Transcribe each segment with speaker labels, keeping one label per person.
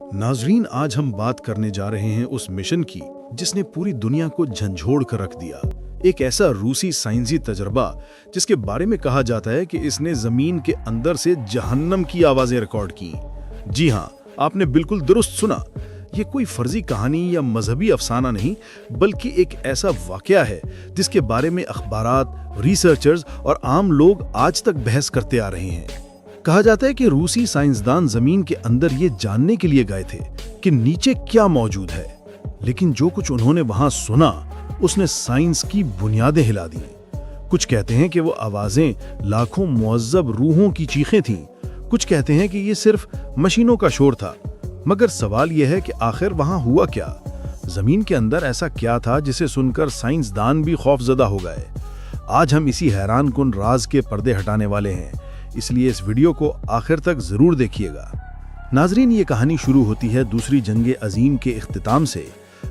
Speaker 1: नाजरीन, आज हम बात करने जा रहे हैं उस मिशन की जिसने पूरी दुनिया को झंझोड़ कर रख दिया। एक ऐसा रूसी साइंसी तजर्बा जिसके बारे में कहा जाता है कि इसने जमीन के अंदर से जहन्नम की आवाजें रिकॉर्ड की। जी हाँ, आपने बिल्कुल दुरुस्त सुना। ये कोई फर्जी कहानी या मजहबी अफसाना नहीं, बल्कि एक ऐसा वाकया है जिसके बारे में अखबारात, रिसर्चर्स और आम लोग आज तक बहस करते आ रहे हैं। कहा जाता है कि रूसी साइंसदान जमीन के अंदर ये जानने के लिए गए थे कि नीचे क्या मौजूद है, लेकिन जो कुछ उन्होंने वहां सुना उसने साइंस की बुनियादें हिला दी। कुछ कहते हैं कि वो आवाजें लाखों मुअज्जब रूहों की चीखें थीं, कुछ कहते हैं कि ये सिर्फ मशीनों का शोर था। मगर सवाल यह है कि आखिर वहां हुआ क्या? जमीन के अंदर ऐसा क्या था जिसे सुनकर साइंसदान भी खौफजदा हो गए? आज हम इसी हैरान कुन राज के पर्दे हटाने वाले हैं, इसलिए इस वीडियो को आखिर तक जरूर देखिएगा। नाजरीन, ये कहानी शुरू होती है दूसरी जंग अजीम के इख्तिताम से,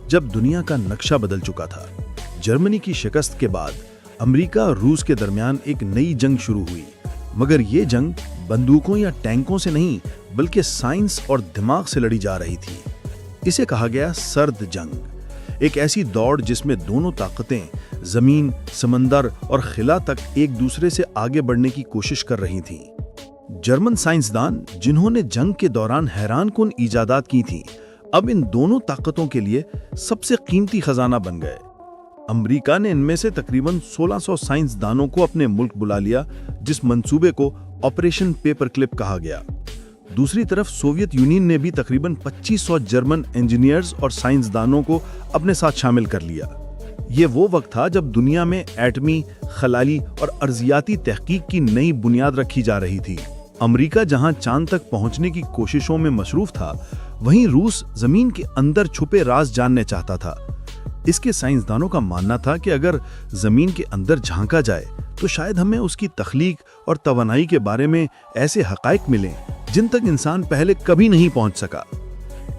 Speaker 1: जब दुनिया का नक्शा बदल चुका था। जर्मनी की शिकस्त के बाद अमेरिका और रूस के दरमियान एक नई जंग शुरू हुई, मगर ये जंग बंदूकों या टैंकों से नहीं बल्कि साइंस और दिमाग से लड़ी जा रही थी। इसे कहा गया सर्द जंग, एक ऐसी दौड़ जिसमें दोनों ताकतें जमीन, समंदर और खिला तक एक दूसरे से आगे बढ़ने की कोशिश कर रही थीं। जर्मन साइंसदान, जिन्होंने जंग के दौरान हैरानकुन इजादात की थीं, अब इन दोनों ताकतों के लिए सबसे कीमती खजाना बन गए। अमेरिका ने इनमें से तकरीबन 1600 साइंसदानों को अपने मुल्क बुला लिया, जिस मंसूबे को ऑपरेशन पेपर क्लिप कहा गया। दूसरी तरफ सोवियत यूनियन ने भी तकरीबन 2500 जर्मन इंजीनियर्स और साइंसदानों को अपने साथ शामिल कर लिया। ये वो वक्त था जब दुनिया में एटमी, खलाली और अर्जियाती तहकीक की नई बुनियाद रखी जा रही थी। अमेरिका जहां चांद तक पहुंचने की कोशिशों में मसरूफ था, वहीं रूस जमीन के अंदर छुपे राज जानने चाहता था। इसके साइंसदानों का मानना था कि अगर जमीन के अंदर झांका जाए तो शायद हमें उसकी तख्लीक और तवानाई के बारे में ऐसे हकाइक मिलें जिन तक इंसान पहले कभी नहीं पहुंच सका।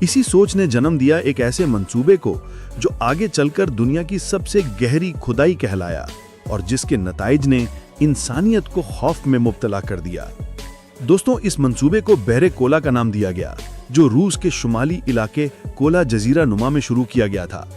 Speaker 1: इसी सोच ने जन्म दिया एक ऐसे मंसूबे को जो आगे चलकर दुनिया की सबसे गहरी खुदाई कहलाया और जिसके नताइज ने इंसानियत को खौफ में मुब्तला कर दिया। दोस्तों, इस मंसूबे को बहरे कोला का नाम दिया गया, जो रूस के शुमाली इलाके कोला जजीरा नुमा में शुरू किया गया था।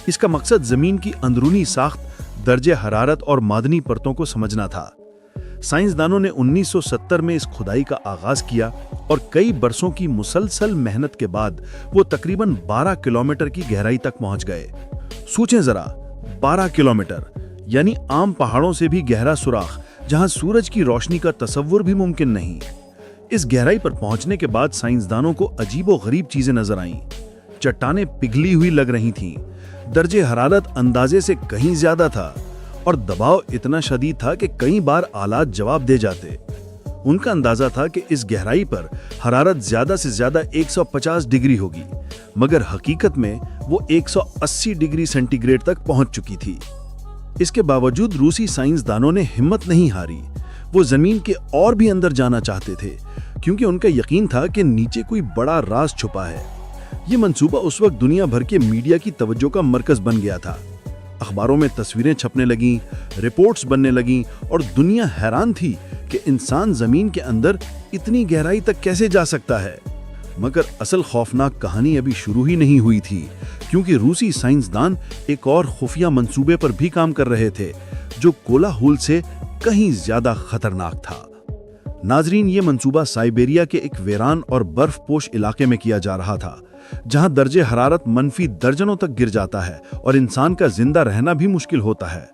Speaker 1: इसका मकसद जमीन की अंदरूनी साख्त, दर्जे हरारत और मादनी परतों को समझना था। साइंसदानों ने 1970 में इस खुदाई का आगाज किया और कई बरसों की मुसलसल मेहनत के बाद वो तकरीबन 12 किलोमीटर की गहराई तक पहुंच गए। सोचें जरा, 12 किलोमीटर यानी आम पहाड़ों से भी गहरा सुराख, जहां सूरज की रोशनी का तसव्वुर भी मुमकिन नहीं। इस गहराई पर पहुंचने के बाद साइंसदानों को अजीबोगरीब चीजें नजर आईं। चट्टानें पिघली हुई लग रही थीं, दर्जे हरारत अंदाजे से कहीं ज्यादा था और दबाव इतना शदीद था कि कई बार आलात जवाब दे जाते। उनका अंदाजा था कि इस गहराई पर हरारत ज्यादा से ज्यादा 150 डिग्री होगी, मगर हकीकत में वो 180 डिग्री सेंटीग्रेड तक पहुंच चुकी थी। इसके बावजूद रूसी साइंसदानों ने हिम्मत नहीं हारी। वो जमीन के और भी अंदर जाना चाहते थे, क्योंकि उनका यकीन था कि नीचे कोई बड़ा राज छुपा है। ये मंसूबा उस वक्त दुनिया भर के मीडिया की तवज्जो का मरकज बन गया था। अखबारों में तस्वीरें छपने लगीं, रिपोर्ट्स बनने लगीं और दुनिया हैरान थी कि इंसान जमीन के अंदर इतनी गहराई तक कैसे जा सकता है। मगर असल खौफनाक कहानी अभी शुरू ही नहीं हुई थी, क्योंकि रूसी साइंसदान एक और खुफिया मंसूबे पर भी काम कर रहे थे, जो कोलाहल से कहीं ज्यादा खतरनाक था। नाजरीन, ये मंसूबा साइबेरिया के एक वीरान और बर्फपोश इलाके में किया जा रहा था, जहां दर्जे हरारत मनफी दर्जनों तक गिर जाता है और इंसान का जिंदा रहना भी मुश्किल होता है।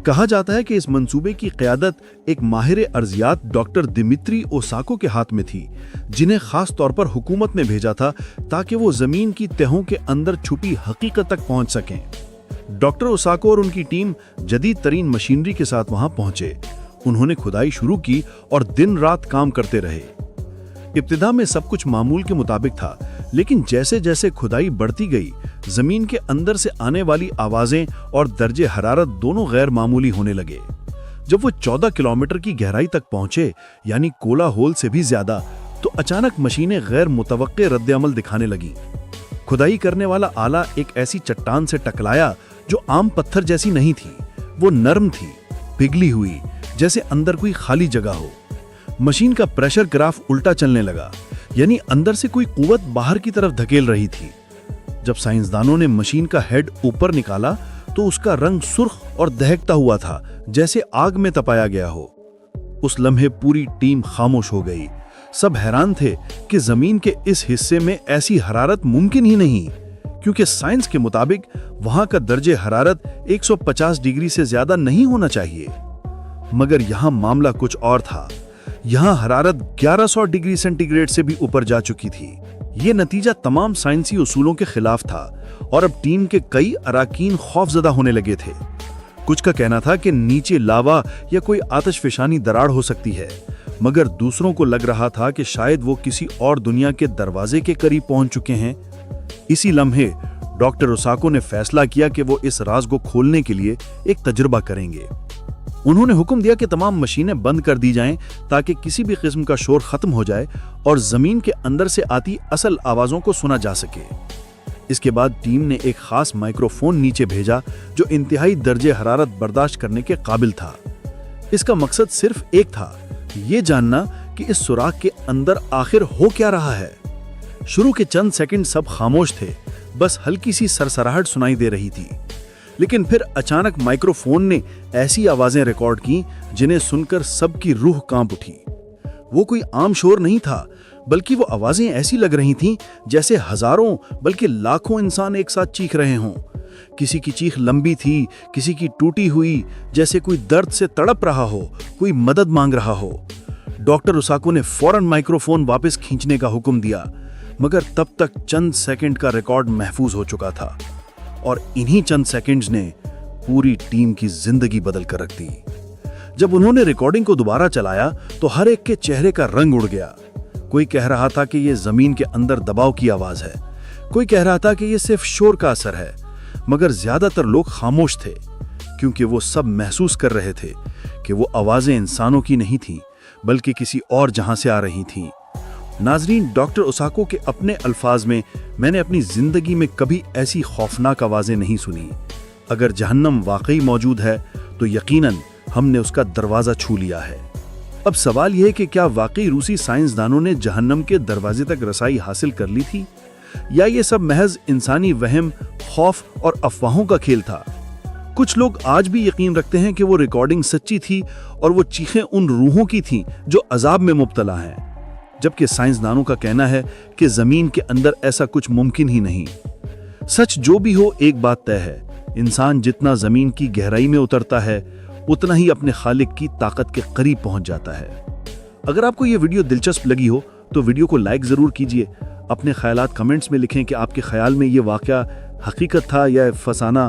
Speaker 1: कहा जाता है कि इस मंसूबे की क़यादत एक माहिर अर्जियात डॉक्टर दिमित्री ओसाको के हाथ में थी, जिन्हें खास तौर पर हुकूमत ने भेजा था ताकि वो जमीन की तहों के अंदर छुपी हकीकत तक पहुंच सकें। डॉक्टर ओसाको और उनकी टीम जदीद तरीन मशीनरी के साथ वहां पहुंचे। उन्होंने खुदाई शुरू की और दिन रात काम करते रहे। इब्तिदा में सब कुछ मामूल के मुताबिक था, लेकिन जैसे जैसे खुदाई बढ़ती गई, जमीन के अंदर से आने वाली आवाजें और दर्जे हरारत दोनों गैर मामूली होने लगे। जब वो 14 किलोमीटर की गहराई तक पहुंचे, यानी कोलाहल से भी ज्यादा, तो अचानक मशीनें गैर मुतवक्के रद्द-ए-अमल दिखाने लगी। खुदाई करने वाला आला एक ऐसी चट्टान से टकराया जो आम पत्थर जैसी नहीं थी। वो नरम थी, पिघली हुई, जैसे अंदर कोई खाली जगह हो। मशीन का प्रेशर ग्राफ उल्टा चलने लगा,
Speaker 2: यानी अंदर से कोई कुव्वत बाहर की तरफ धकेल रही थी। जब साइंसदानों ने मशीन का हेड ऊपर निकाला तो उसका रंग सुर्ख और दहकता हुआ था, जैसे आग में तपाया गया हो। उस लम्हे पूरी टीम खामोश हो गई। सब हैरान थे कि जमीन के इस हिस्से में ऐसी हरारत मुमकिन ही नहीं, क्योंकि साइंस के मुताबिक वहां का दर्जे हरारत 150 डिग्री से ज्यादा नहीं होना चाहिए। मगर यहां मामला कुछ और था। यहां हरारत 1100 डिग्री सेंटीग्रेड से भी ऊपर जा चुकी थी। यह नतीजा तमाम साइंसी उसूलों के खिलाफ था और अब टीम के कई अराकीन खौफजदा होने लगे थे। कुछ का कहना था कि नीचे लावा या कोई आतिशफिशानी दरार हो सकती है, मगर दूसरों को लग रहा था कि शायद वो किसी और दुनिया के दरवाजे के करीब पहुंच चुके हैं। इसी लम्हे डॉक्टर ओसाको ने फैसला किया कि वो इस राज को खोलने के लिए एक तजुर्बा करेंगे। उन्होंने हुक्म दिया कि तमाम मशीनें बंद कर दी जाएं ताकि किसी भी किस्म का शोर खत्म हो जाए और जमीन के अंदर से आती असल आवाजों को सुना जा सके। इसके बाद टीम ने एक खास माइक्रोफोन नीचे भेजा जो इंतहाई दर्जे हरारत बर्दाश्त करने के काबिल था। इसका मकसद सिर्फ एक था, ये जानना कि इस सुराख के अंदर आखिर हो क्या रहा है। शुरू के चंद सेकंड सब खामोश थे, बस हल्की सी सरसराहट सुनाई दे रही थी। लेकिन फिर अचानक माइक्रोफोन ने ऐसी आवाजें रिकॉर्ड की जिन्हें सुनकर सबकी रूह कांप उठी। वो कोई आम शोर नहीं था, बल्कि वो आवाजें ऐसी लग रही थीं जैसे हजारों बल्कि लाखों इंसान एक साथ चीख रहे हों। किसी की चीख लंबी थी, किसी की टूटी हुई, जैसे कोई दर्द से तड़प रहा हो, कोई मदद मांग रहा हो। डॉक्टर ओसाको ने फौरन माइक्रोफोन वापस खींचने का हुक्म दिया, मगर तब तक चंद सेकंड का रिकॉर्ड महफूज हो चुका था और इन्हीं चंद सेकंड्स ने पूरी टीम की जिंदगी बदल कर रख दी। जब उन्होंने रिकॉर्डिंग को दोबारा चलाया तो हर एक के चेहरे का रंग उड़ गया। कोई कह रहा था कि यह जमीन के अंदर दबाव की आवाज है, कोई कह रहा था कि यह सिर्फ शोर का असर है, मगर ज्यादातर लोग खामोश थे, क्योंकि वो सब महसूस कर रहे थे कि वो आवाजें इंसानों की नहीं थीं, बल्कि किसी और जहां से आ रही थीं। नाजरीन, डॉक्टर ओसाको के अपने अल्फाज में, मैंने अपनी जिंदगी में कभी ऐसी खौफनाक आवाजें नहीं सुनी। अगर जहन्नम वाकई मौजूद है तो यकीनन हमने उसका दरवाजा छू लिया है। अब सवाल यह है कि क्या वाकई रूसी साइंसदानों ने जहन्नम के दरवाजे तक रसाई हासिल कर ली थी, या ये सब महज इंसानी वहम, खौफ और अफवाहों का खेल था। कुछ लोग आज भी यकीन रखते हैं कि वो रिकॉर्डिंग सच्ची थी और वो चीखें उन रूहों की थीं जो अजाब में मुब्तला हैं, जबकि साइंसदानों का कहना है कि जमीन के अंदर ऐसा कुछ मुमकिन ही नहीं। सच जो भी हो, एक बात तय है, इंसान जितना जमीन की गहराई में उतरता है उतना ही अपने खालिक की ताकत के करीब पहुंच जाता है। अगर आपको यह वीडियो दिलचस्प लगी हो तो वीडियो को लाइक जरूर कीजिए। अपने ख्यालात कमेंट्स में लिखें कि आपके ख्याल में यह वाकया हकीकत था या फसाना।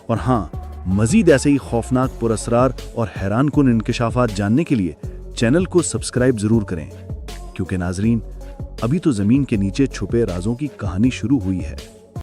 Speaker 2: और हाँ, मजीद ऐसे ही खौफनाक, पुरअसरार और हैरानकुन इंकशाफात जानने के लिए चैनल को सब्सक्राइब जरूर करें, क्योंकि नाजरीन, अभी तो जमीन के नीचे छुपे राजों की कहानी शुरू हुई है।